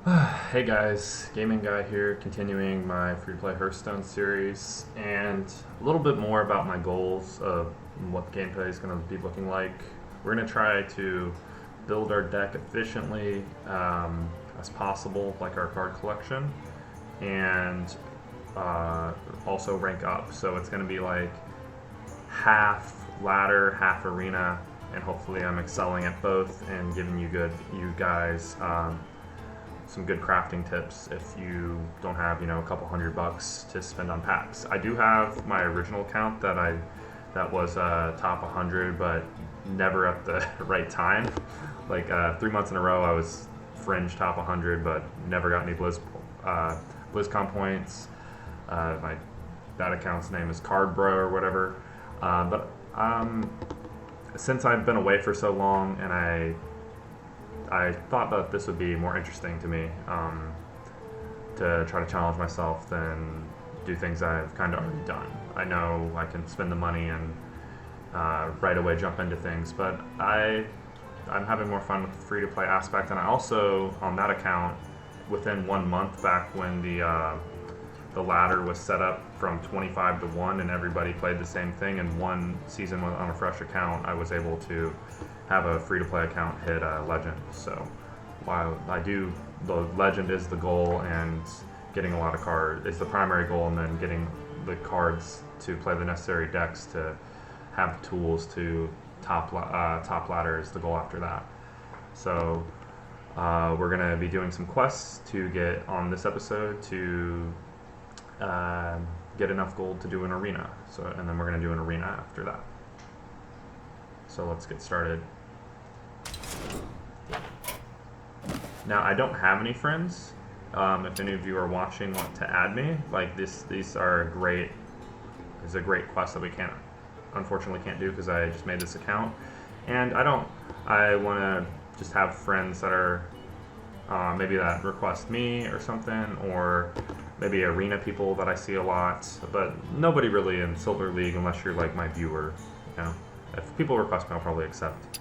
Hey guys, Gaming Guy here, continuing my free-to-play Hearthstone series, and a little bit more about my goals of what the gameplay is going to be looking like. We're going to try to build our deck efficiently as possible, like our card collection, and also rank up. So it's going to be like half ladder, half arena, and hopefully I'm excelling at both and giving you guys some good crafting tips if you don't have, a couple $100 to spend on packs. I do have my original account that was top 100, but never at the right time. Like 3 months in a row, I was fringe top 100, but never got any BlizzCon points. That account's name is Cardbro or whatever. But since I've been away for so long, and I thought that this would be more interesting to me, to try to challenge myself than do things I've kind of already done. I know I can spend the money and right away jump into things, but I'm having more fun with the free-to-play aspect. And I also, on that account, within 1 month back when the ladder was set up from 25 to 1 and everybody played the same thing, and one season on a fresh account, I was able to have a free-to-play account hit legend. So while the legend is the goal, and getting a lot of cards is the primary goal, and then getting the cards to play the necessary decks to have the tools to top ladder is the goal after that. So we're going to be doing some quests to get on this episode to get enough gold to do an arena. And then we're going to do an arena after that. So let's get started. Now, I don't have any friends. If any of you are watching want to add me, like these are a great quest that we unfortunately can't do because I just made this account. And I want to just have friends that are maybe that request me or something, or maybe arena people that I see a lot, but nobody really in Silver League unless you're like my viewer. If people request me, I'll probably accept,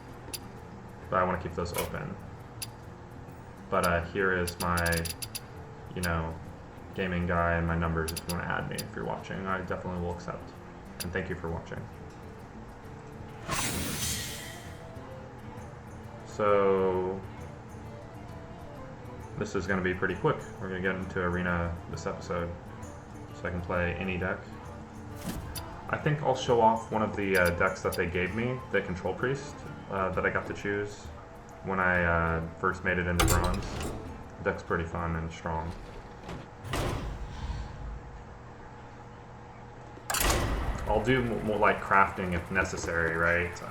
but I want to keep those open. But here is my, Gaming Guy and my numbers if you want to add me. If you're watching, I definitely will accept. And thank you for watching. So this is going to be pretty quick. We're going to get into arena this episode, so I can play any deck. I think I'll show off one of the decks that they gave me, the Control Priest, that I got to choose when I first made it into Bronze. The deck's pretty fun and strong. I'll do more like crafting if necessary, right?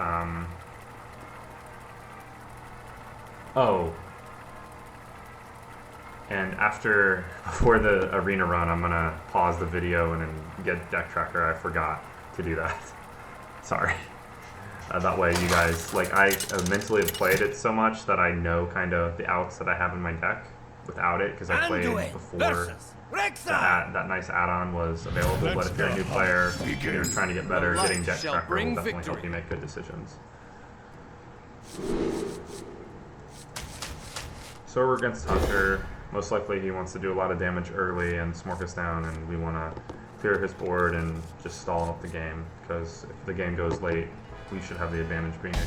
And before the arena run, I'm gonna pause the video and then get deck tracker. I forgot to do that. Sorry. That way you guys, I mentally have played it so much that I know kind of the outs that I have in my deck without it, because I played before that nice add-on was available. But if you're a new player, you're trying to get better, getting deck tracker will definitely help you make good decisions. So we're against Hunter. Most likely he wants to do a lot of damage early and smork us down, and we want to clear his board and just stall up the game, because if the game goes late, we should have the advantage being a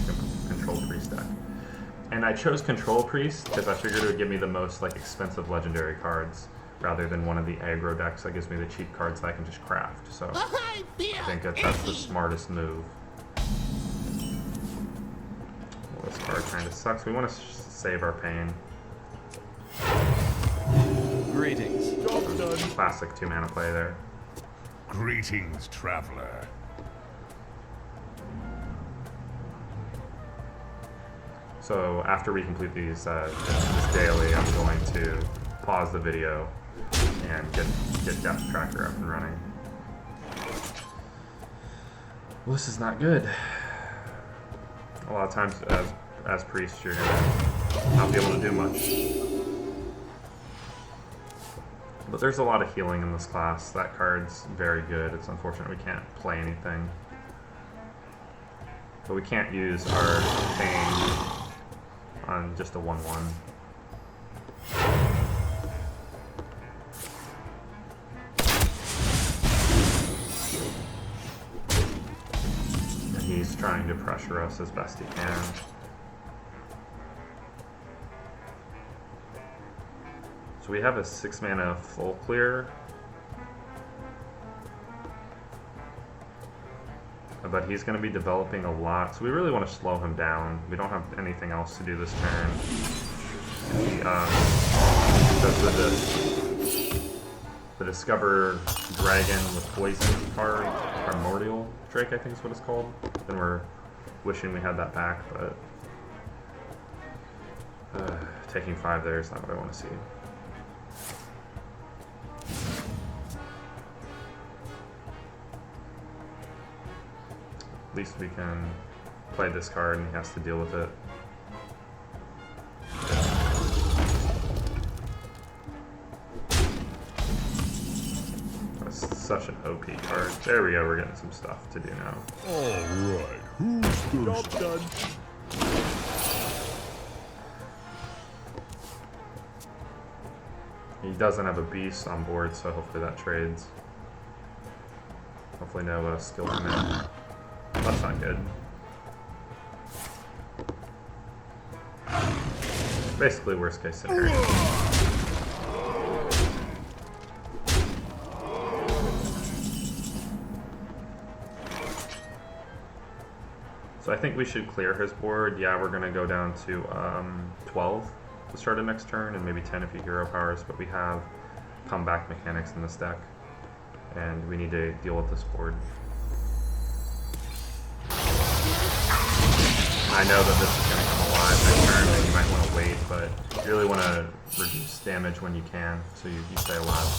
Control Priest deck. And I chose Control Priest because I figured it would give me the most expensive legendary cards, rather than one of the aggro decks that gives me the cheap cards that I can just craft. So I think that's the smartest move. Well, this card kind of sucks. We want to save our pain. Greetings. Classic 2-mana play there. Greetings, traveler. So after we complete this daily, I'm going to pause the video and get Death Tracker up and running. Well, this is not good. A lot of times as priest, you're gonna not be able to do much. But there's a lot of healing in this class. That card's very good. It's unfortunate we can't play anything. But we can't use our Pain on just a 1/1. he's trying to pressure us as best he can. So we have a 6 mana full clear. But he's going to be developing a lot, so we really want to slow him down. We don't have anything else to do this turn. He does the Discover Dragon with Poison card, Primordial Drake I think is what it's called. Then we're wishing we had that back, but taking 5 there is not what I want to see. At least we can play this card and he has to deal with it. That's such an OP card. There we go, we're getting some stuff to do now. Alright, who's first? Job done. He doesn't have a beast on board, so hopefully that trades. Hopefully no skill command. That's not good. Basically worst case scenario. So I think we should clear his board. Yeah, we're gonna go down to 12 to start a next turn, and maybe 10 if he hero powers, but we have comeback mechanics in this deck, and we need to deal with this board. I know that this is going to come alive next turn, and you might want to wait, but you really want to reduce damage when you can, so you stay alive.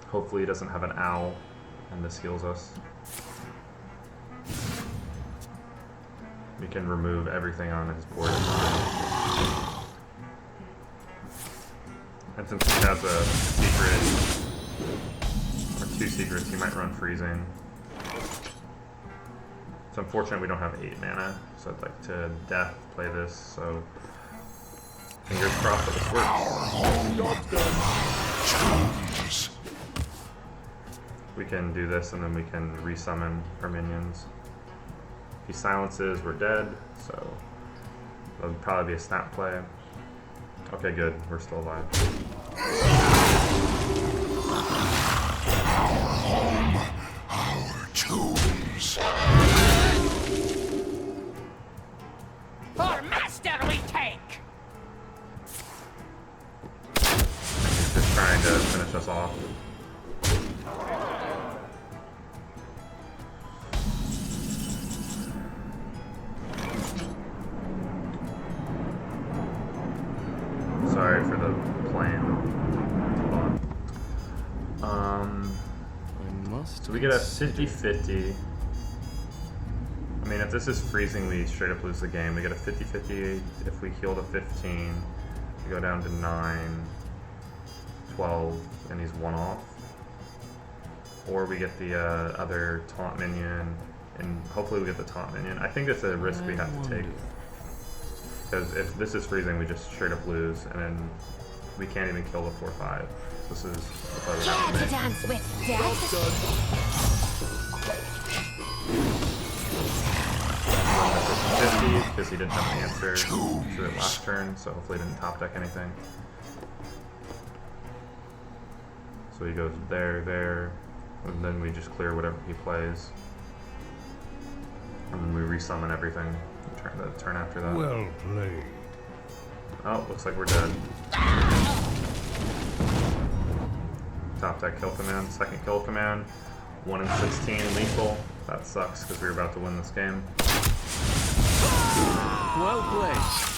Hopefully he doesn't have an owl, and this heals us. We can remove everything on his board. And since he has a secret, or 2 secrets, he might run freezing. It's unfortunate we don't have 8 mana, so I'd like to death play this, so fingers crossed that this works. We can do this and then we can resummon our minions. If he silences, we're dead, so that would probably be a snap play. Okay, good, we're still alive. Our home, our tombs. For master we take! He's just trying to finish us off. Sorry for the plane. So we get a 50-50. I mean, if this is freezing, we straight up lose the game. We get a 50-50 if we heal to 15. We go down to 9, 12, and he's 1 off. Or we get the other taunt minion, and hopefully we get the taunt minion. I think that's a risk we have to take. Because if this is freezing, we just straight up lose, and then we can't even kill the 4/5. This is what I would have to make. Dance with death. 50 because he didn't have an answer to it last turn, so hopefully he didn't top deck anything. So he goes there, there, and then we just clear whatever he plays. And then we resummon everything the turn after that. Well played. Oh, looks like we're dead. Top deck kill command, second kill command, 1 in 16 lethal. That sucks because we were about to win this game. Well played.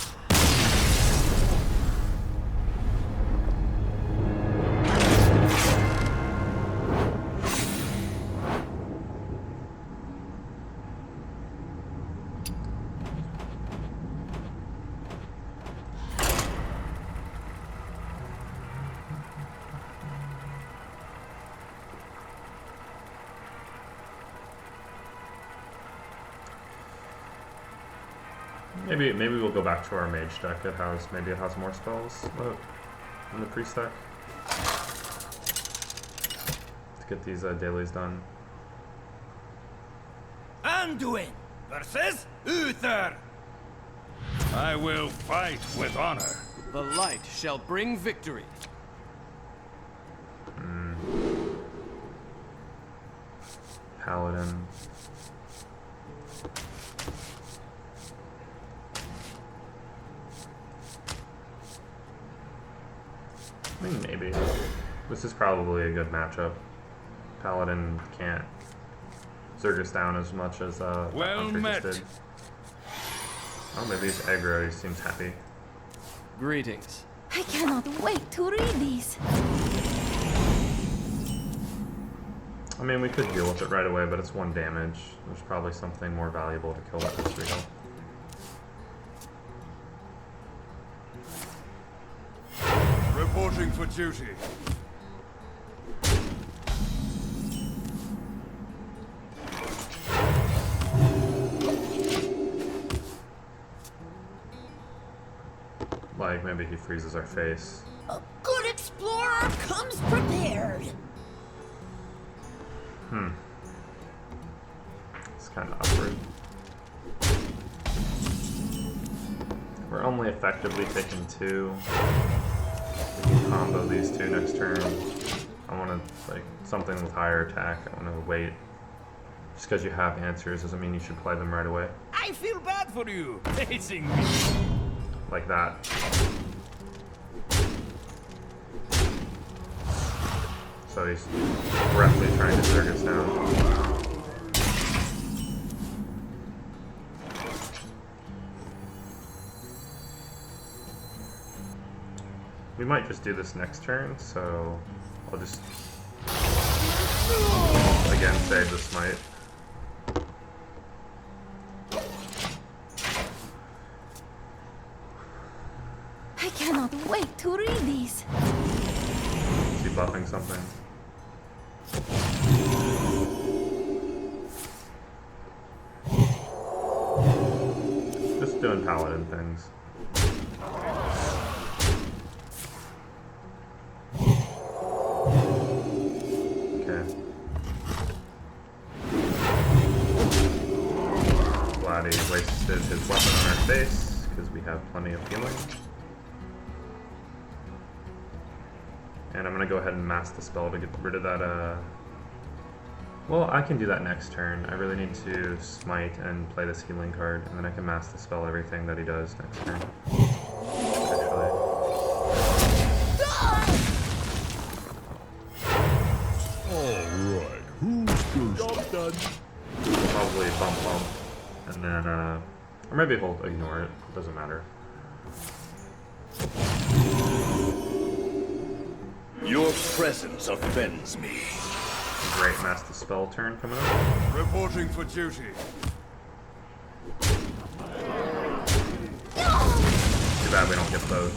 Maybe we'll go back to our mage deck. Maybe it has more spells in the priest deck to get these dailies done. Anduin versus Uther. I will fight with honor. The light shall bring victory. Paladin. I mean, maybe. This is probably a good matchup. Paladin can't Zergus down as much as Well Hunter met. just did. Oh, maybe he's aggro. He seems happy. Greetings. I cannot wait to read these. I mean, we could deal with it right away, but it's 1 damage. There's probably something more valuable to kill that history health. Reporting for duty. Like, maybe he freezes our face. A good explorer comes prepared. It's kind of awkward. We're only effectively taking 2. We can combo these 2 next turn. I want to, like, something with higher attack. I want to wait. Just because you have answers doesn't mean you should play them right away. I feel bad for you, facing me. Like that. So he's roughly trying to Zergus down. We might just do this next turn, so I'll just again save the smite. I cannot wait to read these. Is he buffing something? Just doing paladin things. Okay. Glad he wasted his weapon on our face, because we have plenty of healing. And I'm gonna go ahead and mask the spell to get rid of that, well, I can do that next turn. I really need to smite and play this healing card, and then I can mask the spell everything that he does next turn. Actually. Alright, who's first? Job done. Probably bump, and then, or maybe he'll ignore it. It doesn't matter. Your presence offends me. Great master spell turn coming up. Reporting for duty. Too bad we don't get both.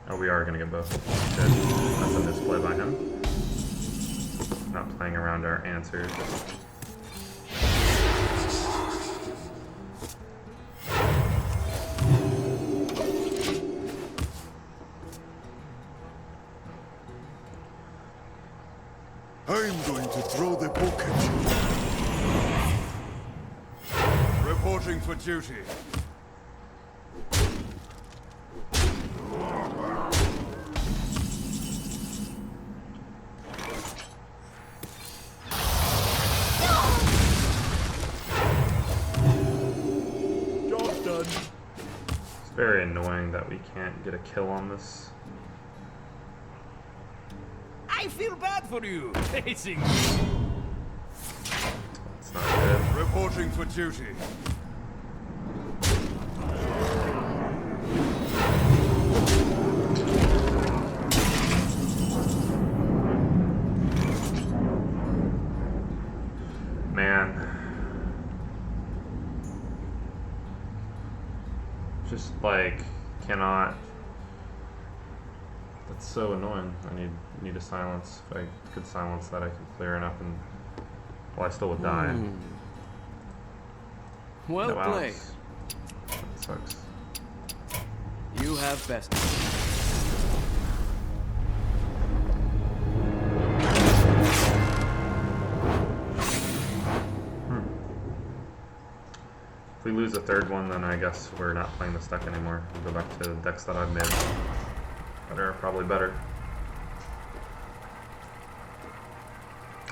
Oh, we are gonna get both. Good. That's a misplay by him. Not playing around our answers. I'm going to throw the book at you. Reporting for duty. Job done. It's very annoying that we can't get a kill on this. I feel bad for you, facing me. It's not good. Reporting for duty. Man. Just like cannot. That's so annoying. I need a silence. If I could silence that, I could clear enough and well, I still would die. Well No played. outs. That sucks. You have best. lose a third one, then I guess we're not playing this deck anymore. We'll go back to the decks that I've made that are probably better.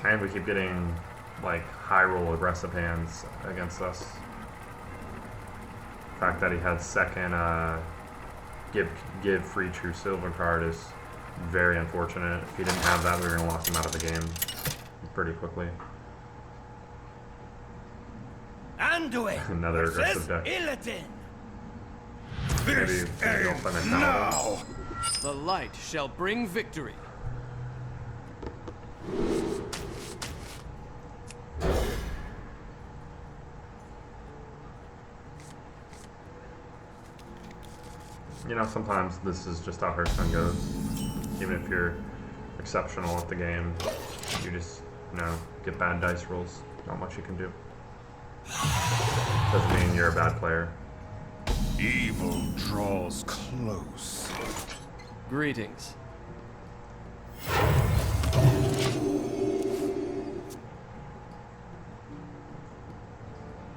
And we keep getting like high roll aggressive hands against us. The fact that he had second give free true silver card is very unfortunate. If he didn't have that, we were gonna lock him out of the game pretty quickly. Another aggressive deck. Maybe he'll play mentality. The light shall bring victory. You know, sometimes this is just how Hearthstone goes. Even if you're exceptional at the game, you just, you know, get bad dice rolls. Not much you can do. Doesn't mean you're a bad player. Evil draws close. Greetings.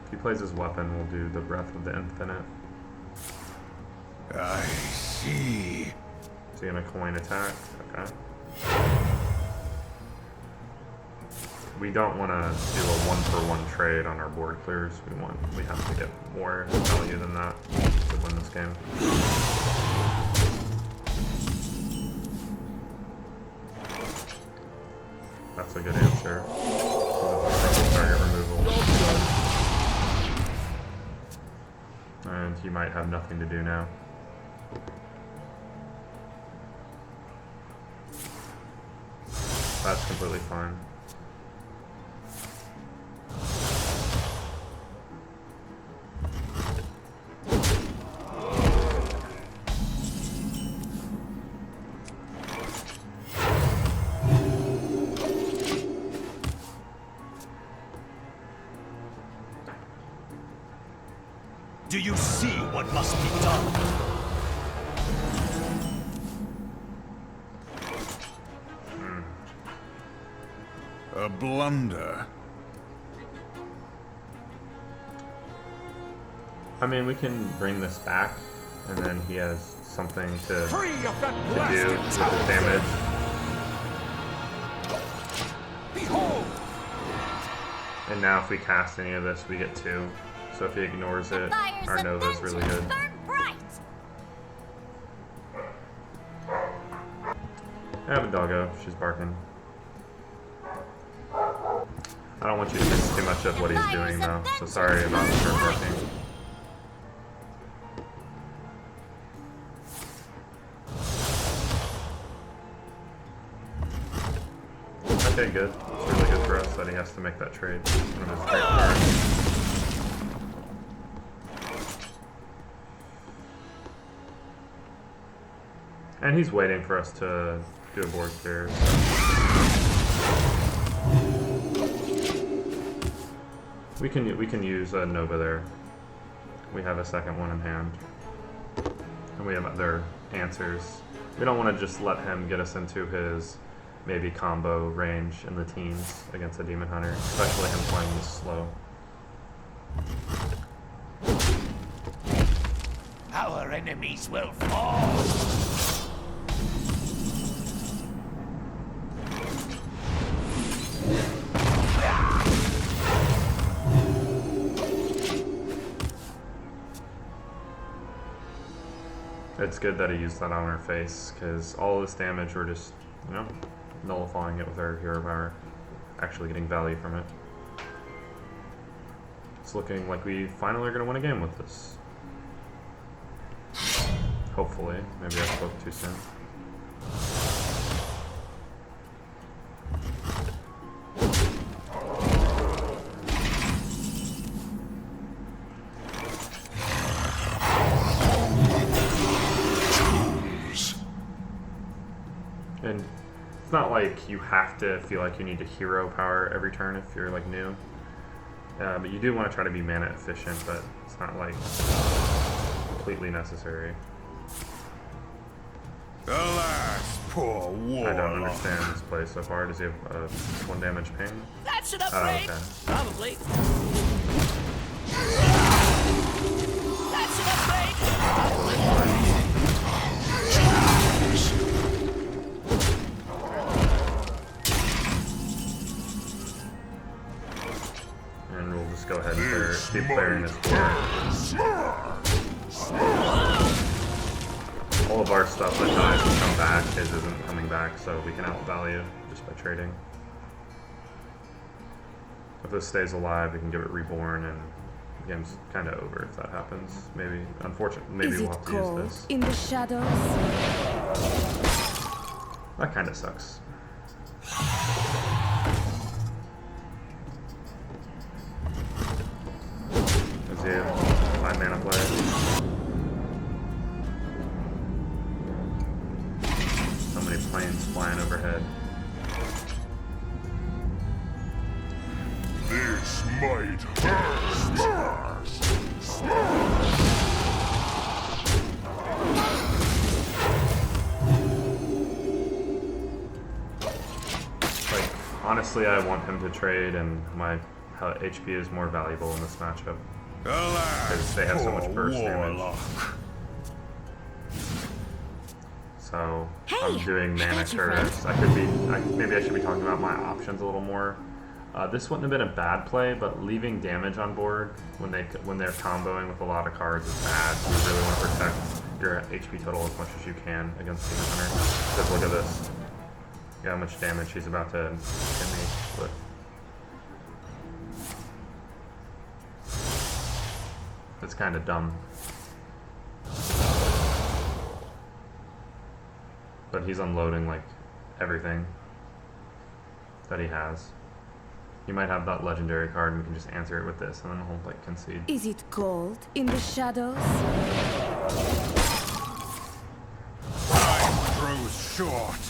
If he plays his weapon, we'll do the Breath of the Infinite. I see. Is he gonna coin attack? Okay. We don't want to do a 1-for-1 trade on our board clears. We have to get more value than that to win this game. That's a good answer. Target removal. And he might have nothing to do now. That's completely fine. Do you see what must be done? A blunder. I mean, we can bring this back, and then he has something to do with his damage. Behold! And now if we cast any of this, we get 2. So if he ignores it, our Nova's really good. I have a doggo. She's barking. I don't want you to miss too much of what he's doing, though. So sorry about her barking. Okay, good. It's really good for us that he has to make that trade. One of his great cards. And he's waiting for us to do a board clear. We can use a Nova there. We have a second one in hand. And we have other answers. We don't want to just let him get us into his maybe combo range in the teens against a Demon Hunter, especially him playing this slow. Our enemies will fall! It's good that he used that on our face, because all this damage, we're just, you know, nullifying it with our hero power, actually getting value from it. It's looking like we finally are going to win a game with this. Hopefully. Maybe I spoke too soon. And it's not like you have to feel like you need to hero power every turn if you're like new. But you do want to try to be mana efficient, but it's not like completely necessary. Alas, poor warlock. I don't understand this play so far. Does he have 1 damage ping? That should upgrade! Oh, okay. Probably. clearing his board. All of our stuff that dies will come back. His isn't coming back, so we can outvalue just by trading. If this stays alive, we can give it reborn, and the game's kind of over if that happens. Maybe, unfortunately, maybe we'll have to use this. In the shadows? That kind of sucks. Does he have 5 mana play? So many planes flying overhead. This might hurt. Like, honestly, I want him to trade, and my HP is more valuable in this matchup. Because they have so much burst damage. So I'm doing mana curves. Maybe I should be talking about my options a little more. This wouldn't have been a bad play, but leaving damage on board when they're comboing with a lot of cards is bad. You really want to protect your HP total as much as you can against Demon Hunter. Because look at this. Look how much damage he's about to hit me with. It's kind of dumb. But he's unloading like everything that he has. You might have that legendary card and we can just answer it with this and then he'll like concede. Is it cold in the shadows? Time grows short.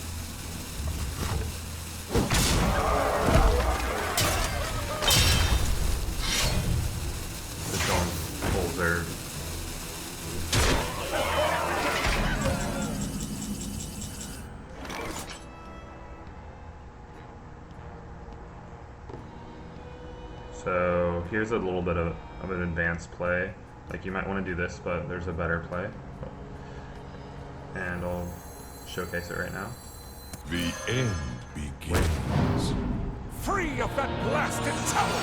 Just going full Zerg. So here's a little bit of an advanced play. Like you might want to do this, but there's a better play. And I'll showcase it right now. The end begins. Free of that blasted tower!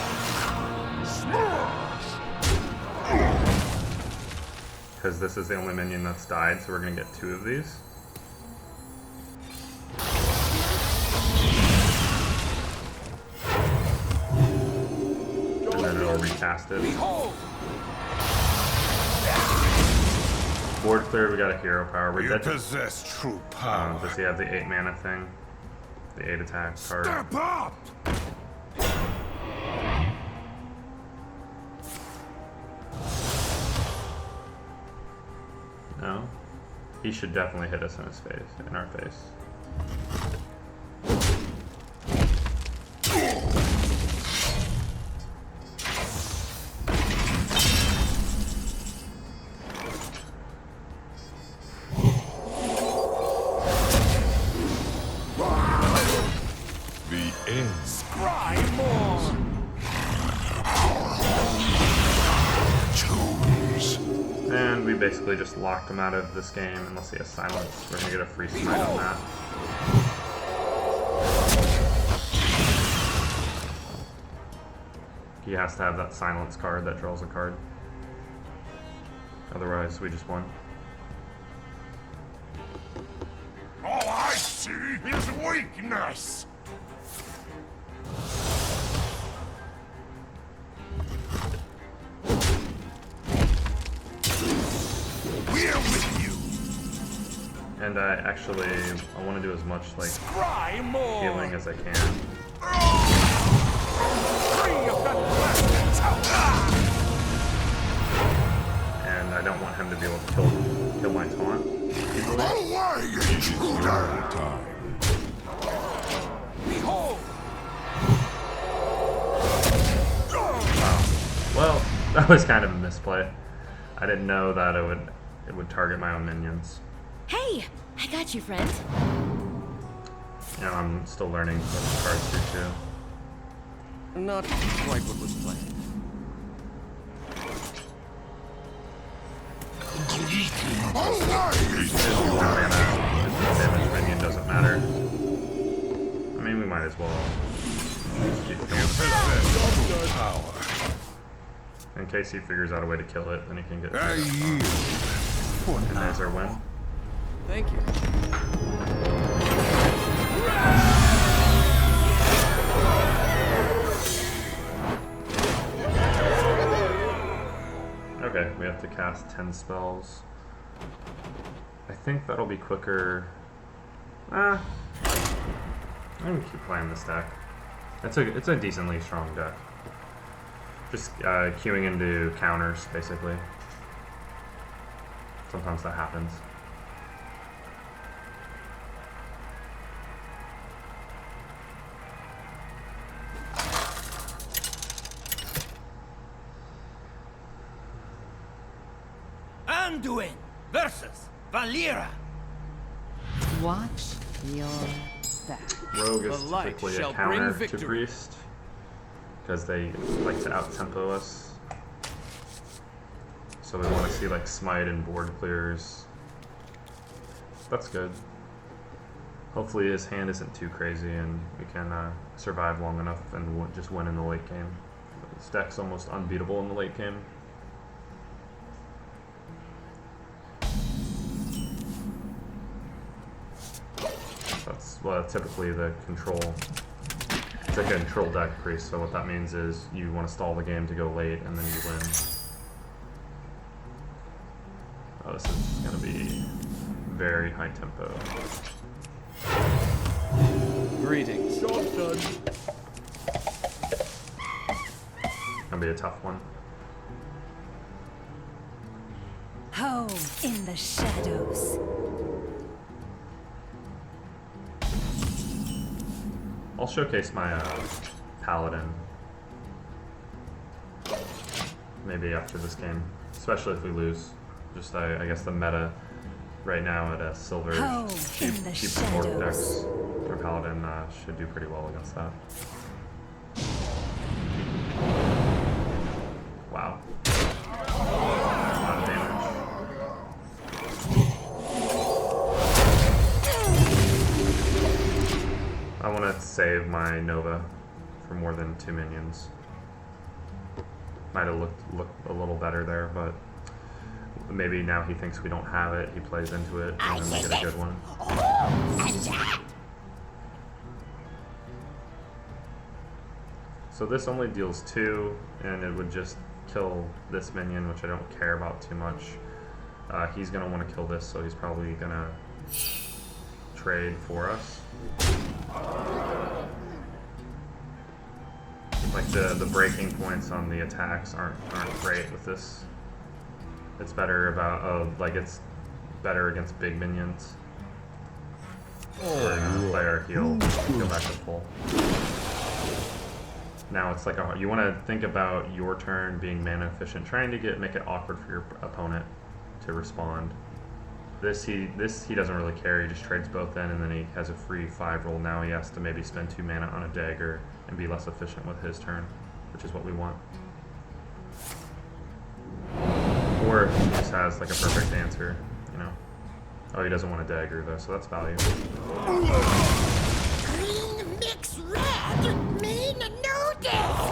Because this is the only minion that's died, so we're going to get 2 of these. And then it'll recast it. Board clear, we got a hero power. We're You dead. possess true power. Does he have the 8 mana thing? The 8 attack card. Step up! No? He should definitely hit us in his face, in our face. The end. Cry more! Choose. And we basically just locked him out of this game unless he has silence. We're gonna get a free smite on that. He has to have that silence card that draws a card. Otherwise, we just won. All I see is weakness. We're with you. And I want to do as much like Cry more! healing as I can. Free of that blasted tower! And I don't want him to be able to kill my taunt easily. Away into your time. Behold! Well, that was kind of a misplay. I didn't know that it would target my own minions. Hey, I got you, friend. You know, I'm still learning what the cards do too. Not quite what was planned. Damage minion doesn't matter. I mean, we might as well just keep going. Possess power. In case he figures out a way to kill it, then he can get. I yield. And there's our win. Thank you. Okay, we have to cast 10 spells. I think that'll be quicker. I'm gonna keep playing this deck. It's a decently strong deck. Just queuing into counters, basically. Sometimes that happens. Anduin versus Valera. Watch your back. Rogue is The light typically a shall counter bring to victory. Priest because they like to out-tempo us. So we want to see like smite and board clears. That's good. Hopefully his hand isn't too crazy and we can survive long enough and just win in the late game. This deck's almost unbeatable in the late game. That's typically the control. It's like a control deck Priest, so what that means is you want to stall the game to go late and then you win. Oh, this is going to be very high tempo. Greetings. Job done. Gonna be a tough one. Home in the shadows. I'll showcase my Paladin. Maybe after this game, especially if we lose. Just I guess the meta right now at silver Home cheap in the support shadows. decks for Paladin should do pretty well against that. Wow. A lot of damage. I want to save my Nova for more than 2 minions. Might have looked a little better there, but maybe now he thinks we don't have it, he plays into it, and then we get a good one. So this only deals 2, and it would just kill this minion, which I don't care about too much. He's going to want to kill this, so he's probably going to trade for us. Like the breaking points on the attacks aren't great with this. It's better it's better against big minions. We're gonna play our heal, go back to full. Now it's like you want to think about your turn being mana efficient, trying to make it awkward for your opponent to respond. This he doesn't really care. He just trades both in, and then he has a free 5 roll. Now he has to maybe spend 2 mana on a dagger and be less efficient with his turn, which is what we want. Or if he just has like a perfect answer, you know. Oh, he doesn't want a dagger though, so that's value. Green mix red mean no death.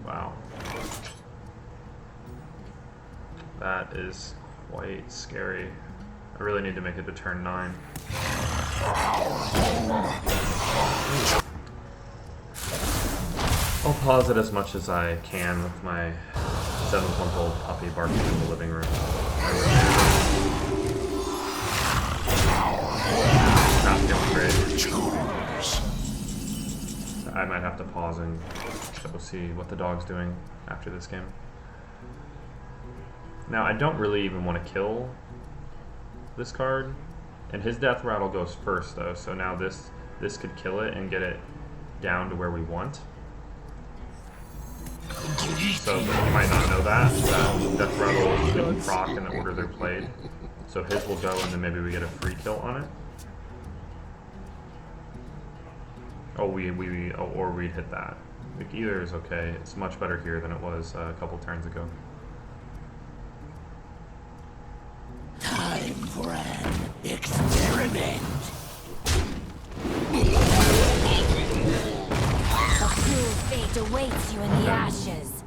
Wow. That is quite scary. I really need to make it to turn 9. I'll pause it as much as I can with my 7-month-old puppy barking in the living room. Not feeling great. I might have to pause and go see what the dog's doing after this game. Now, I don't really even want to kill this card, and his death rattle goes first though, so now this could kill it and get it down to where we want. So you might not know that death rattle didn't proc in the order they're played. So his will go and then maybe we get a free kill on it. Oh, or we'd hit that. Like either is okay. It's much better here than it was a couple turns ago. Time for an experiment. feast awaits you in the ashes.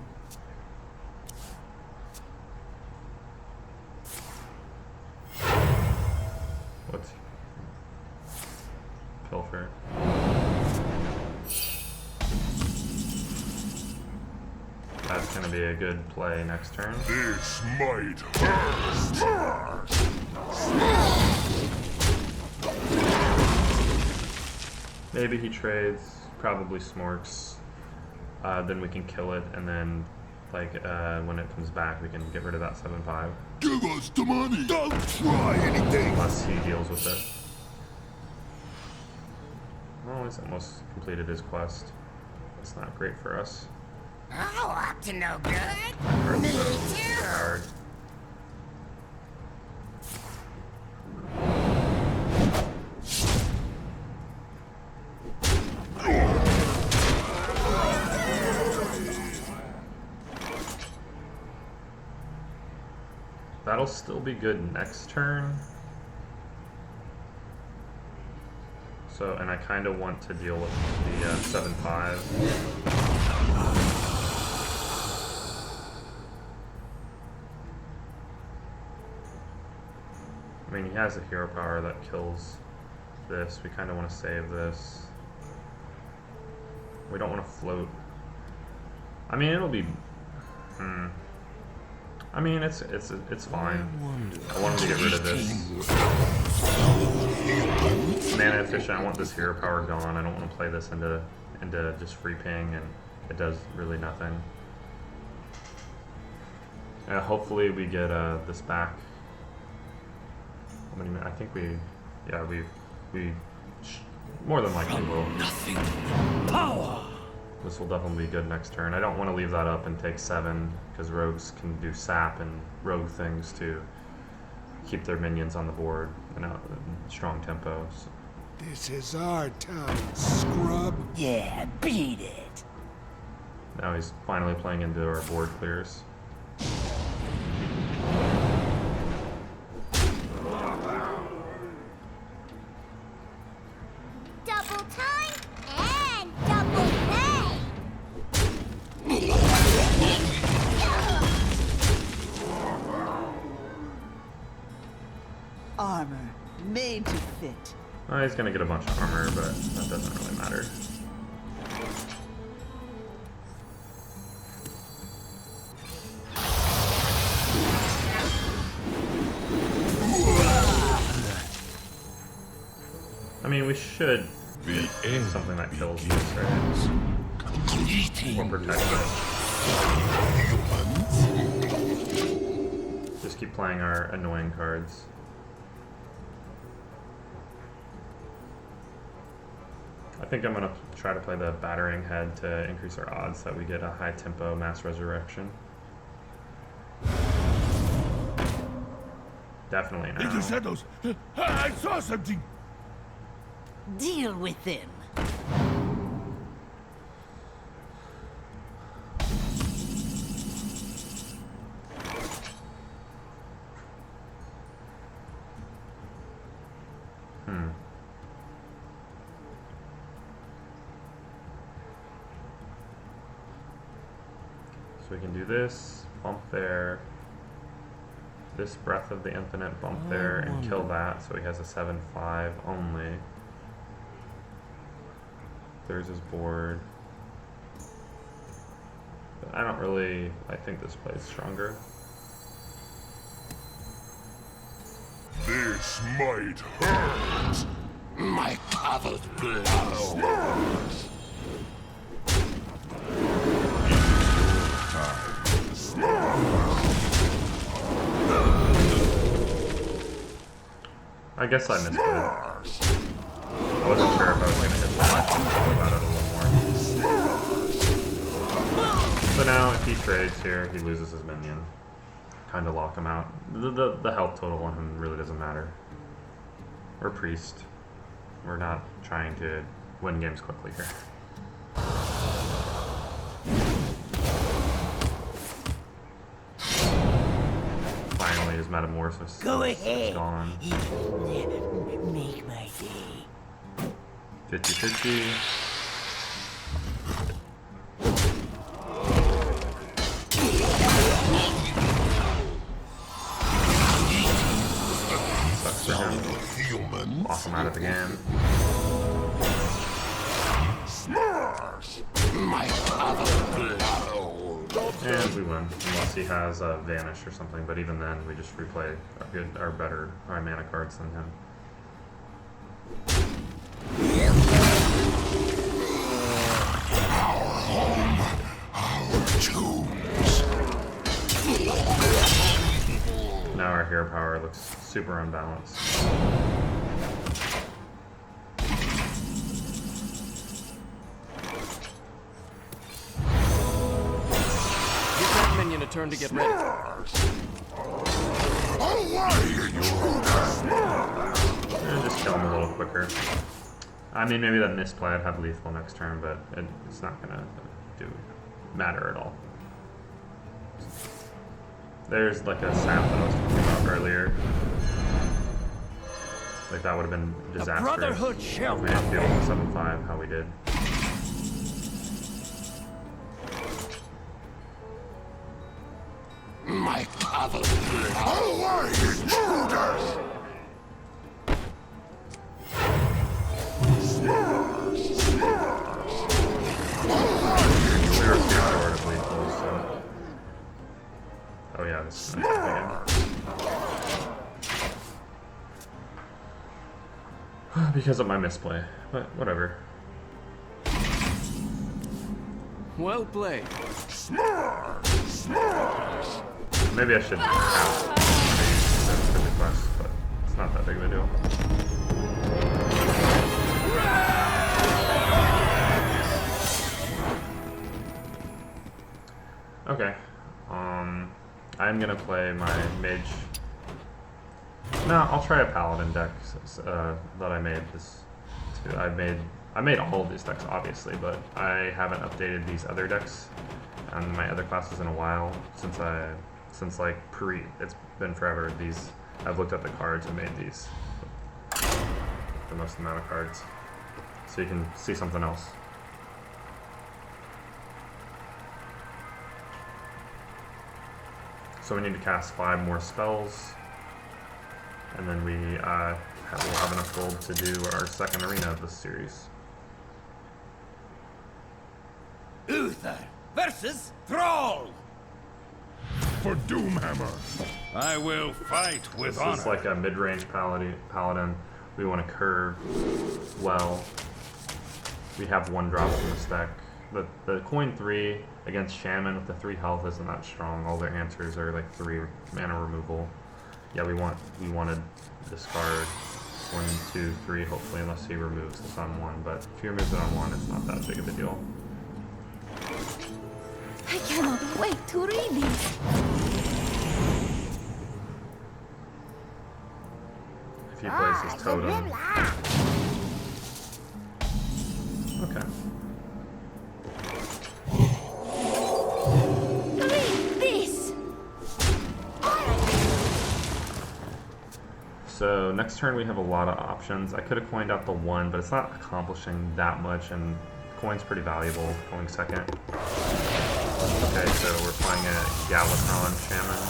What's pilfer? That's gonna be a good play next turn. This might hurt. Maybe he trades, probably smorks. Then we can kill it, and then, like, when it comes back, we can get rid of that 7/5. Give us the money. Don't try anything. Unless he deals with it. Well, he's almost completed his quest. That's not great for us. Oh, up to no good. Hurts Me so too. hard. That'll still be good next turn. So, and I kind of want to deal with the 7/5. I mean, he has a hero power that kills this. We kind of want to save this. We don't want to float. I mean, it'll be. I mean, it's fine. I want him to get rid of this. Mana efficient. I want this hero power gone. I don't want to play this into just free ping, and it does really nothing. Hopefully we get this back. I think we more than likely will. Nothing. Power. This will definitely be good next turn. I don't want to leave that up and take 7, because rogues can do sap and rogue things to keep their minions on the board in a strong tempo. So. This is our time, scrub. Yeah, beat it. Now he's finally playing into our board clears. Double time and double pay. Armor made to fit. Oh, he's gonna get a bunch of armor, but that doesn't really matter. I mean, we should get something that kills this, right? Or protects it. Just keep playing our annoying cards. I think I'm gonna try to play the battering head to increase our odds that we get a high tempo mass resurrection. Definitely now. In the shadows, I saw something. Deal with them. So we can do this, bump there, this Breath of the Infinite, bump there, and kill that, so he has a 7/5 only. There's his board. But I don't really, I think this plays stronger. This might hurt. My father's blood. I guess I missed it. I wasn't sure if I was going to hit so much. Think about it a little more. So now, if he trades here, he loses his minion. Kind of lock him out. The health total on him really doesn't matter. We're priest. We're not trying to win games quickly here. Finally, his metamorphosis is gone. Make my day. 50-50. lock him out of the game. And we win, unless he has Vanish or something, but even then we just replay our better mana cards than him. Now our hero power looks super unbalanced. Give that minion a turn to get ready. And just kill him a little quicker. I mean, maybe that misplay I'd have lethal next turn, but it's not gonna matter at all. There's like a sap that I was talking about earlier. Like that would have been disastrous. brotherhood shall We didn't deal with 7-5 how we did. My father. Away, intruders! We were short of lethal, so. Oh yeah, this is nice again. Because of my misplay, but whatever. Well played. Maybe I should have the quest, but it's not that big of a deal. Okay. I'm gonna play my mage. No, I'll try a paladin deck that I made this. I made all of these decks obviously, but I haven't updated these other decks and my other classes in a while since it's been forever. I've looked at the cards and made these the most amount of cards, so you can see something else. So we need to cast 5 more spells, and then we will have enough gold to do our second arena of this series. Uther versus Thrall. For Doomhammer. I will fight with This honor. is like a mid-range paladin. We want to curve well. We have 1 drop in this deck. The coin 3 against Shaman with the 3 health isn't that strong. All their answers are like 3 mana removal. Yeah, we want to discard 1, 2, 3 hopefully, unless he removes this on 1. But if he removes it on 1, it's not that big of a deal. I cannot wait to read these. If he plays his totem. Okay. Read this. So next turn we have a lot of options. I could have coined out the 1, but it's not accomplishing that much, and coin's pretty valuable going second. Okay, so we're playing a Galvatron Shaman.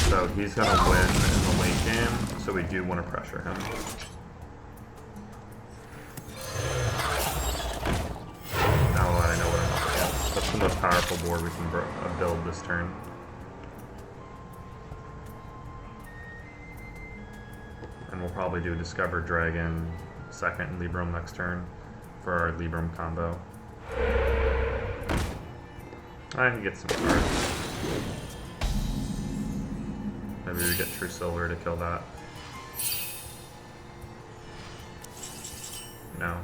So he's going to win in the late game, so we do want to pressure him. Now I know what I'm up against. That's the most powerful board we can build this turn. And we'll probably do Discover Dragon second and Libram next turn for our Libram combo. I can get some cards. Maybe we get True Silver to kill that. No.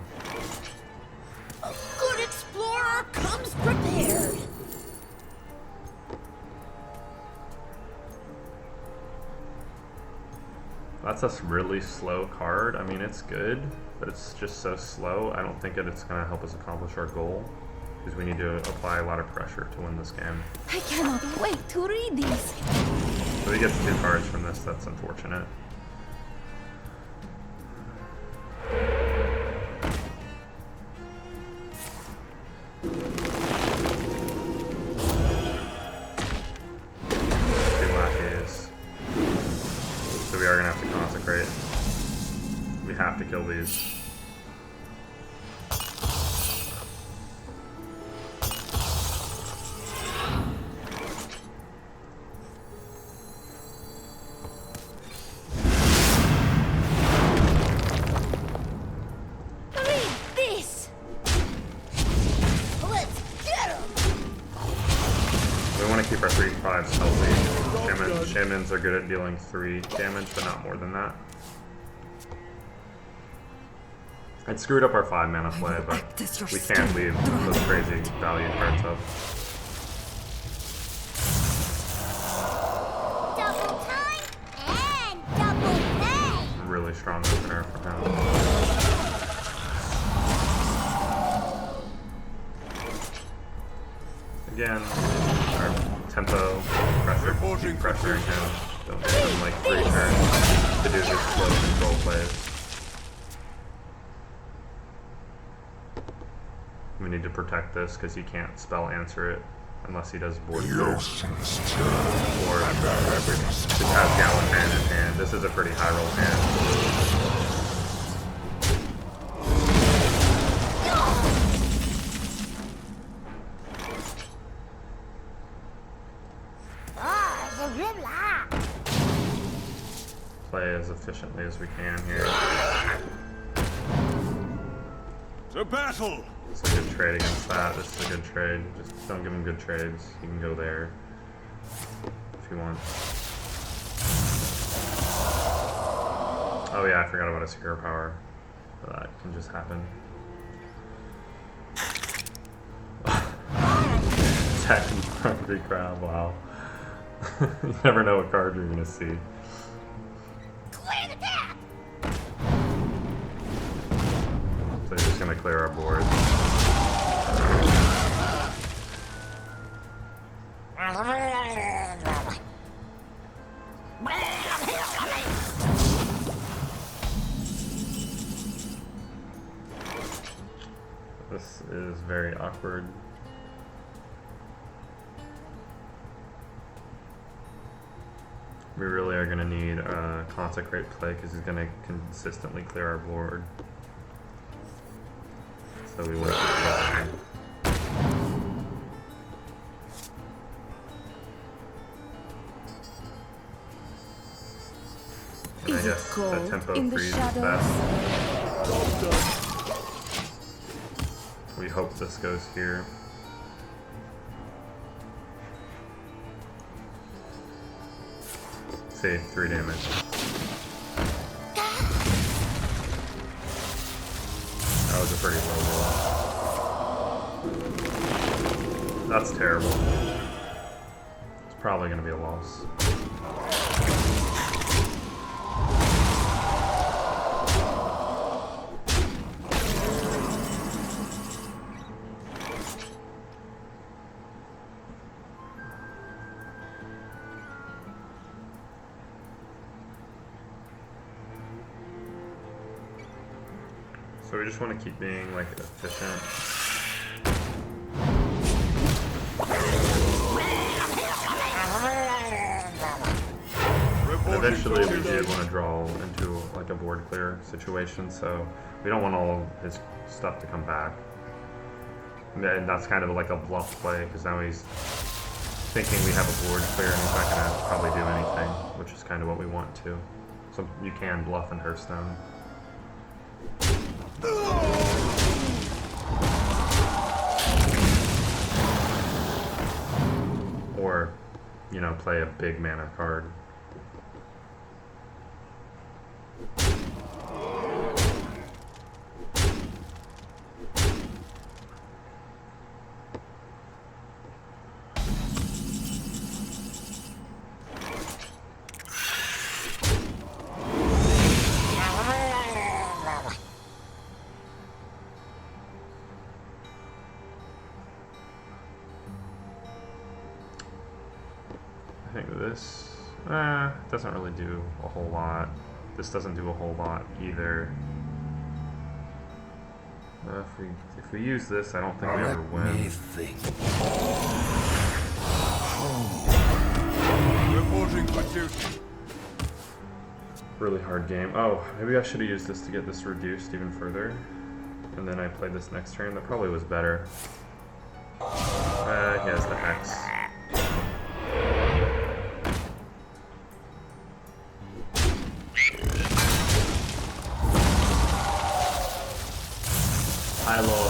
A good explorer comes prepared. That's a really slow card. I mean, it's good, but it's just so slow. I don't think that it's going to help us accomplish our goal, because we need to apply a lot of pressure to win this game. I cannot wait to read these. So he gets 2 cards from this. That's unfortunate. So we are going to have to consecrate. kill these. Read this. Let's get 'em. We want to keep our 3/5s healthy. Shamans are good at dealing 3 damage, but not more than that. It screwed up our 5 mana play, but we can't leave those crazy value cards up. Double time and double pay. Really strong opener for him. Again, our tempo, pressure, keep pressuring him. Don't give him like 3 turns to do his slow control plays. We need to protect this because he can't spell answer it unless he does board clear. Or just has Gallant hand in hand. This is a pretty high roll hand. Play as efficiently as we can here. To battle! It's a good trade against that. This is a good trade. Just don't give him good trades. You can go there if you want. Oh yeah, I forgot about his hero power. That can just happen. Attacking Hungry Crab, wow. You never know what card you're gonna see. Clear the tap. So you're just gonna clear our board. This is very awkward. We really are going to need Consecrate play because he's going to consistently clear our board. So we will keep playing. And I guess the tempo freeze is best. We hope this goes here. Save 3 damage. That was a pretty low roll. That's terrible. It's probably going to be a loss. So we just want to keep being like efficient. And eventually we did want to draw into like a board clear situation, so we don't want all his stuff to come back. And that's kind of like a bluff play because now he's thinking we have a board clear and he's not going to probably do anything, which is kind of what we want to. So you can bluff in Hearthstone. Or, you know, play a big mana card. I think this doesn't really do a whole lot. This doesn't do a whole lot either. If we use this, I don't think we ever win. Reporting for duty. Really hard game. Oh, maybe I should have used this to get this reduced even further. And then I played this next turn. That probably was better. He has the Hex.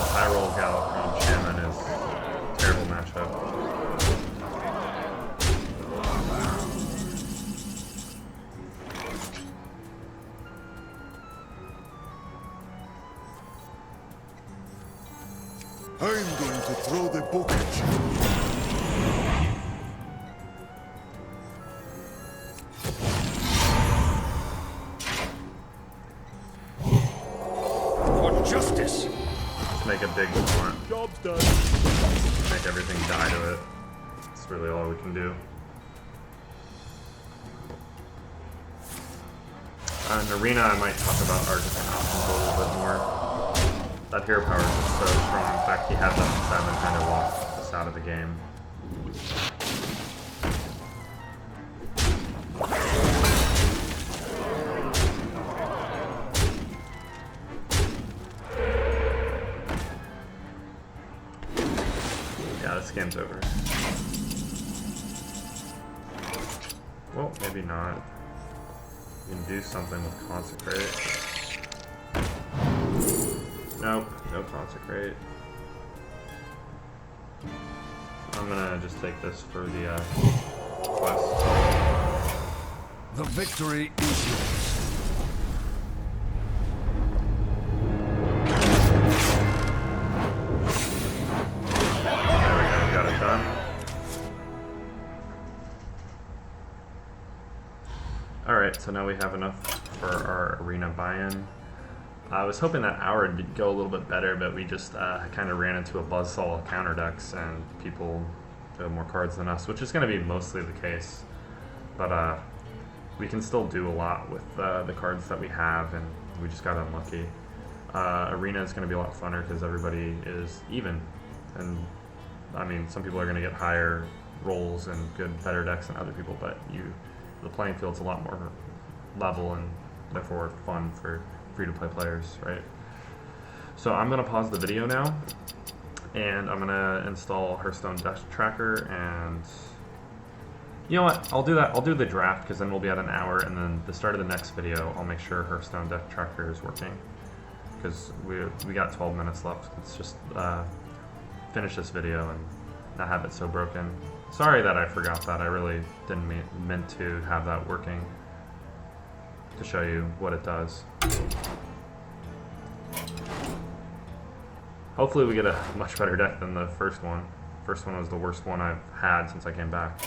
High roll Gallop from Shaman is a terrible matchup. I'm going to throw the book at you. For justice! Just make a big taunt. Job's done. Make everything die to it. That's really all we can do. In Arena, I might talk about our different options a little bit more. That hero power is just so strong. In fact, he had that 7 kind of locked us out of the game. Yeah, this game's over. Well, maybe not. You can do something with Consecrate. Nope, no Consecrate. I'm gonna just take this for the quest. The victory is yours. There we go, got it done. Alright, so now we have enough for our arena buy-in. I was hoping that hour would go a little bit better, but we just kind of ran into a buzzsaw of counter decks and people have more cards than us, which is going to be mostly the case. But we can still do a lot with the cards that we have, and we just got unlucky. Arena is going to be a lot funner because everybody is even. And I mean, some people are going to get higher rolls and better decks than other people, but the playing field's a lot more level and therefore fun for free-to-play players, right? So I'm gonna pause the video now, and I'm gonna install Hearthstone Deck Tracker, and you know what? I'll do that. I'll do the draft because then we'll be at an hour, and then the start of the next video, I'll make sure Hearthstone Deck Tracker is working because we got 12 minutes left. Let's just finish this video and not have it so broken. Sorry that I forgot that. I really didn't meant to have that working to show you what it does. Hopefully we get a much better deck than the first one. First one was the worst one I've had since I came back.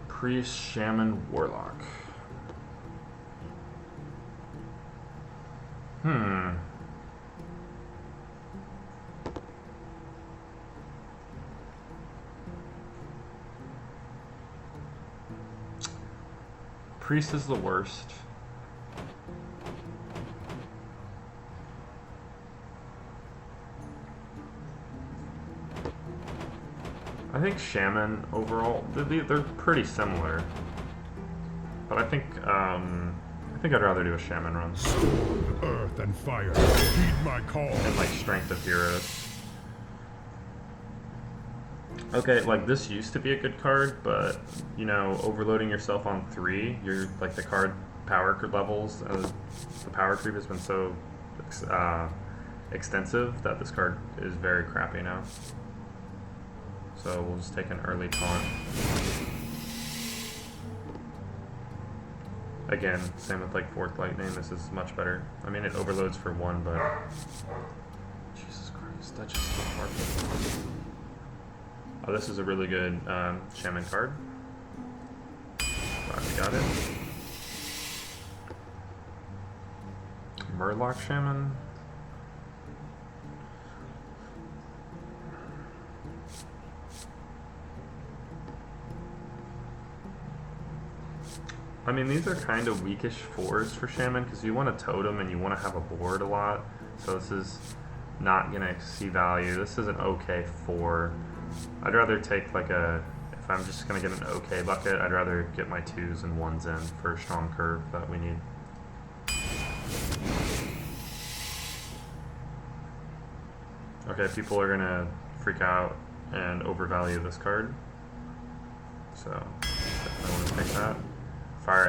Priest, Shaman, Warlock. Priest is the worst. I think Shaman overall, they're pretty similar. But I think I'd rather do a Shaman run. Stone, earth, and fire. Heed my call. And like Strength of Heroes. Okay, like this used to be a good card, but you know, overloading yourself on 3, you're like the card power levels, the power creep has been so extensive that this card is very crappy now. So we'll just take an early taunt. Again, same with like 4th Lightning, this is much better. I mean, it overloads for 1, but Jesus Christ, that's just so hard. Oh, this is a really good Shaman card. Glad we got it. Murloc Shaman. I mean, these are kind of weakish 4s for Shaman because you want to totem and you want to have a board a lot. So this is not going to see value. This is an okay 4. I'd rather take like a, if I'm just gonna get an okay bucket, I'd rather get my 2s and 1s in for a strong curve that we need. Okay, people are gonna freak out and overvalue this card, so definitely want to take that. Fire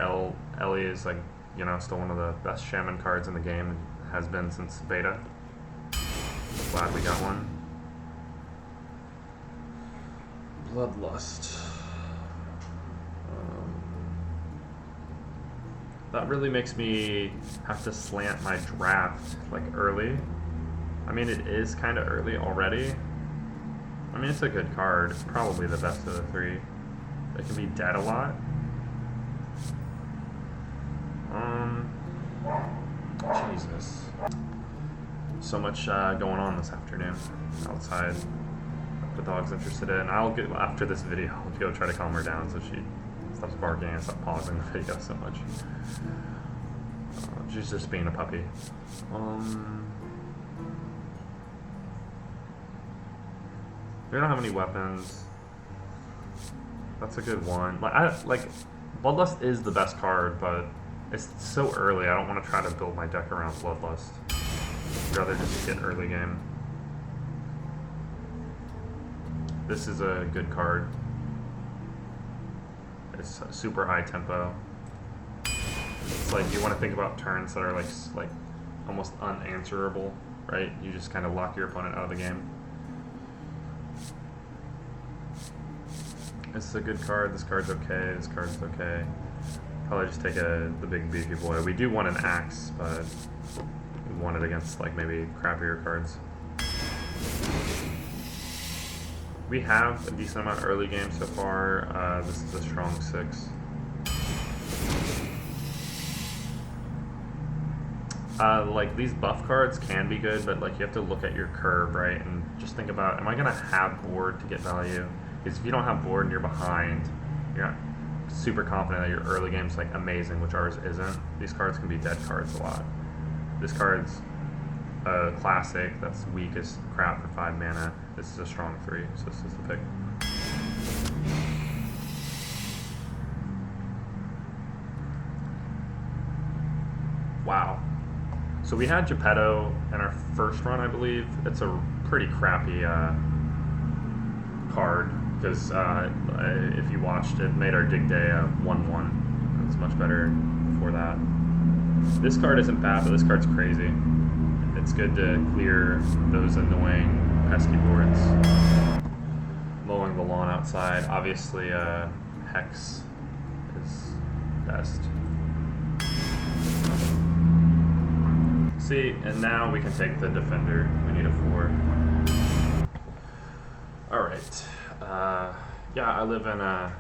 Ellie is like, you know, still one of the best Shaman cards in the game. It has been since beta. Glad we got one. Bloodlust. That really makes me have to slant my draft like early. I mean, it is kind of early already. I mean, it's a good card. Probably the best of the 3. It can be dead a lot. Jesus. So much going on this afternoon outside. The dog's interested in. I'll get, after this video, I'll go try to calm her down so she stops barking and stops pausing the video so much. She's just being a puppy. We don't have any weapons. That's a good one. Like Bloodlust is the best card, but it's so early. I don't want to try to build my deck around Bloodlust. I'd rather just get early game. This is a good card. It's super high tempo. It's like you want to think about turns that are like almost unanswerable, right? You just kind of lock your opponent out of the game. This is a good card. This card's okay. This card's okay. Probably just take the big beefy boy. We do want an axe, but we want it against like maybe crappier cards. We have a decent amount of early game so far. This is a strong 6. Like these buff cards can be good, but like you have to look at your curve, right? And just think about, am I gonna have board to get value? Because if you don't have board and you're behind, you're not super confident that your early game's like amazing, which ours isn't. These cards can be dead cards a lot. This card's a classic that's weak as crap for 5 mana. This is a strong 3, so this is the pick. Wow. So we had Geppetto in our first run, I believe. It's a pretty crappy card, because if you watched it, made our dig day a 1-1. It's much better before that. This card isn't bad, but this card's crazy. It's good to clear those annoying pesky boards. Mowing the lawn outside. Obviously, Hex is best. See, and now we can take the defender. We need a 4. Alright. Yeah, I live in a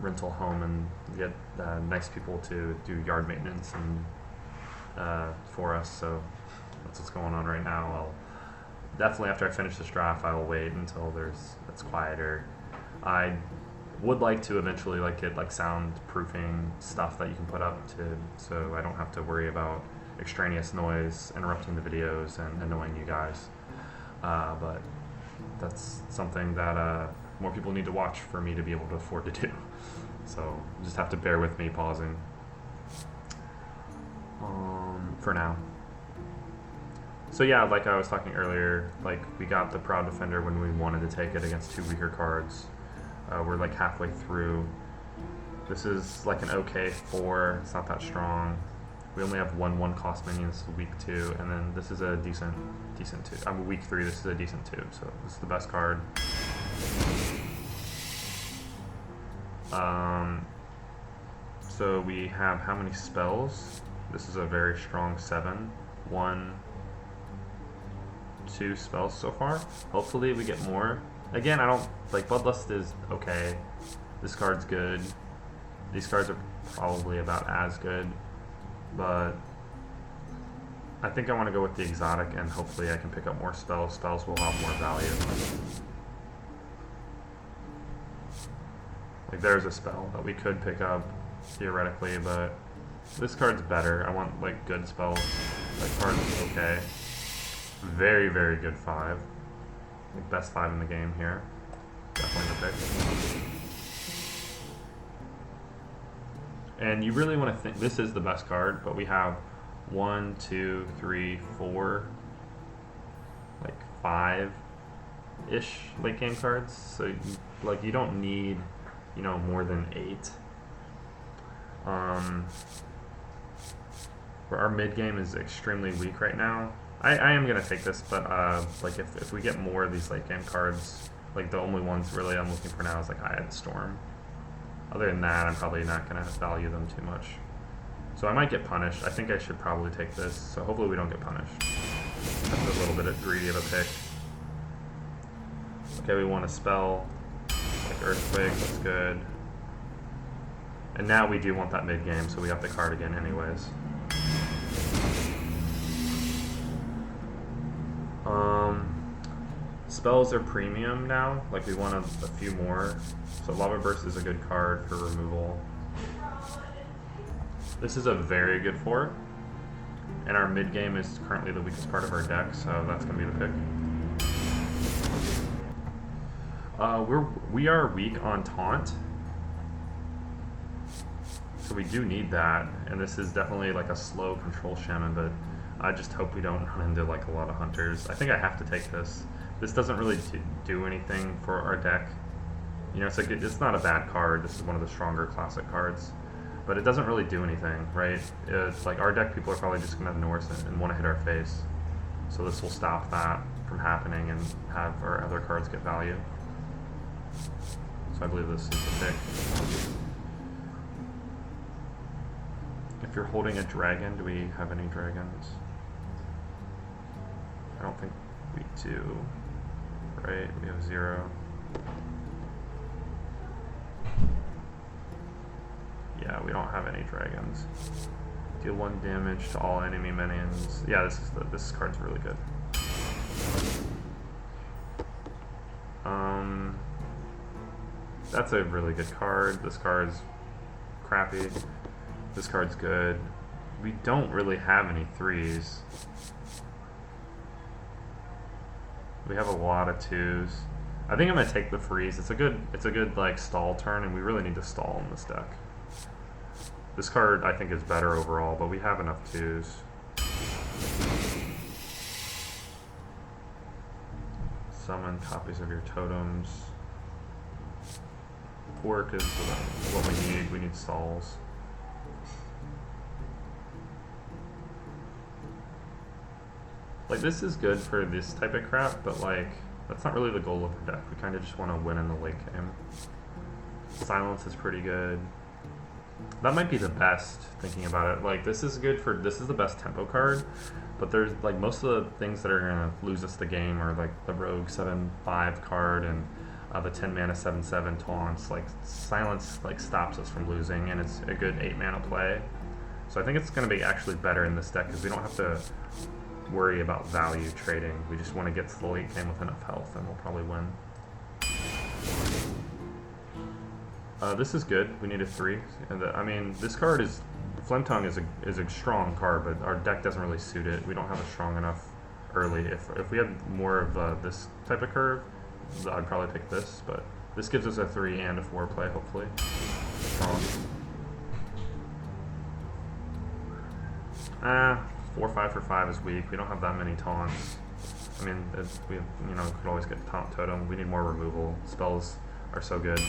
rental home and get nice people to do yard maintenance and for us, so that's what's going on right now. I'll definitely, after I finish this draft, I will wait until it's quieter. I would like to eventually get soundproofing stuff that you can put up so I don't have to worry about extraneous noise interrupting the videos and annoying you guys. But that's something that more people need to watch for me to be able to afford to do. So you just have to bear with me pausing for now. So yeah, like I was talking earlier, we got the Proud Defender when we wanted to take it against 2 weaker cards. We're halfway through. This is an okay 4. It's not that strong. We only have 1/1 cost minion. This is week 2, and then this is a decent 2. I'm week 3. This is a decent 2. So this is the best card. So we have how many spells? This is a very strong 7. 1, 2 spells so far. Hopefully we get more. Again, I don't Bloodlust is okay. This card's good. These cards are probably about as good, but I think I want to go with the exotic, and hopefully I can pick up more spells. Spells will have more value. There's a spell that we could pick up theoretically, but this card's better. I want good spells. That card's okay. Very, very good 5. Best 5 in the game here. definitely the pick. And you really want to think, this is the best card, but we have 1, 2, 3, 4, like 5-ish late game cards. So like you don't need, you know, more than 8. Our mid game is extremely weak right now. I am gonna take this, but like if we get more of these late game cards, like the only ones really I'm looking for now is like Iron Storm. Other than that, I'm probably not gonna value them too much. So I might get punished. I think I should probably take this. So hopefully we don't get punished. That's a little bit greedy of a pick. Okay, we want a spell like Earthquake. That's good. And now we do want that mid game, so we have the card again anyways. Spells are premium now, like we want a few more. So Lava Burst is a good card for removal. This is a very good fort. And our mid game is currently the weakest part of our deck, so that's gonna be the pick. We are weak on Taunt. So we do need that, and this is definitely like a slow control shaman, but I just hope we don't run into like a lot of hunters. I think I have to take this. This doesn't really do anything for our deck. You know, it's not a bad card. This is one of the stronger classic cards, but it doesn't really do anything, right? It's like our deck people are probably just gonna ignore it and want to hit our face. So this will stop that from happening and have our other cards get value. So I believe this is the pick. If you're holding a dragon, do we have any dragons? I don't think we do. Right, we have 0. Yeah, we don't have any dragons. Deal 1 damage to all enemy minions. Yeah, this card's really good. That's a really good card. This card's crappy. This card's good. We don't really have any 3s. We have a lot of 2s. I think I'm gonna take the freeze. It's a good like stall turn, and we really need to stall in this deck. This card I think is better overall, but we have enough 2s. Summon copies of your totems. Pork is what we need. We need stalls. Like, this is good for this type of crap, but like, that's not really the goal of the deck. We kind of just want to win in the late game. Silence is pretty good. That might be the best, thinking about it. Like, this is the best tempo card, but there's, like, most of the things that are going to lose us the game are, like, the Rogue 7/5 card and the 10 mana 7/7 taunts. Like, Silence, like, stops us from losing, and it's a good 8 mana play. So I think it's going to be actually better in this deck, because we don't have to worry about value trading. We just want to get to the late game with enough health, and we'll probably win. This is good. We need a 3. And I mean, this card is Flametongue is a strong card, but our deck doesn't really suit it. We don't have a strong enough early. If we had more of this type of curve, I'd probably pick this. But this gives us a 3 and a 4 play, hopefully. Strong. 4/5 for 5 is weak. We don't have that many taunts. I mean, we could always get taunt totem. We need more removal. Spells are so good.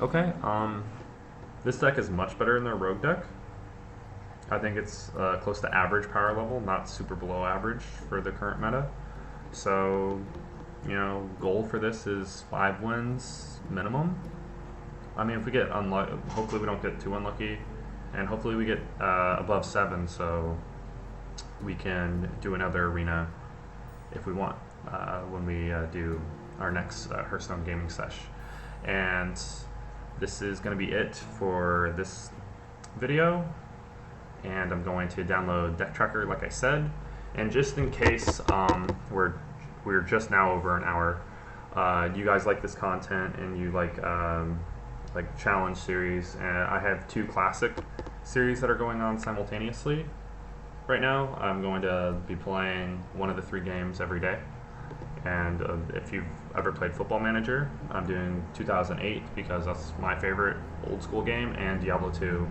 Okay, this deck is much better than their rogue deck. I think it's close to average power level, not super below average for the current meta. So, goal for this is 5 wins minimum. I mean, if we get unlucky, hopefully we don't get too unlucky. And hopefully we get above 7, so we can do another arena if we want when we do our next Hearthstone gaming sesh. And this is going to be it for this video. And I'm going to download Deck Tracker, like I said. And just in case we're just now over an hour, you guys like this content and you like challenge series, and I have 2 classic series that are going on simultaneously right now. I'm going to be playing one of the 3 games every day, And if you've ever played Football Manager, I'm doing 2008 because that's my favorite old school game, and Diablo 2,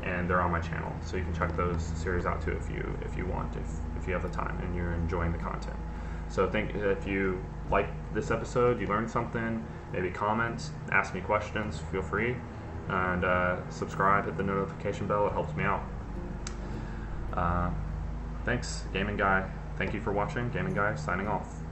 and they're on my channel. So you can check those series out too if you want, if you have the time and you're enjoying the content. So if you like this episode, you learned something, maybe comment, ask me questions, feel free, and subscribe, hit the notification bell, it helps me out. Thanks, Gaming Guy. Thank you for watching. Gaming Guy signing off.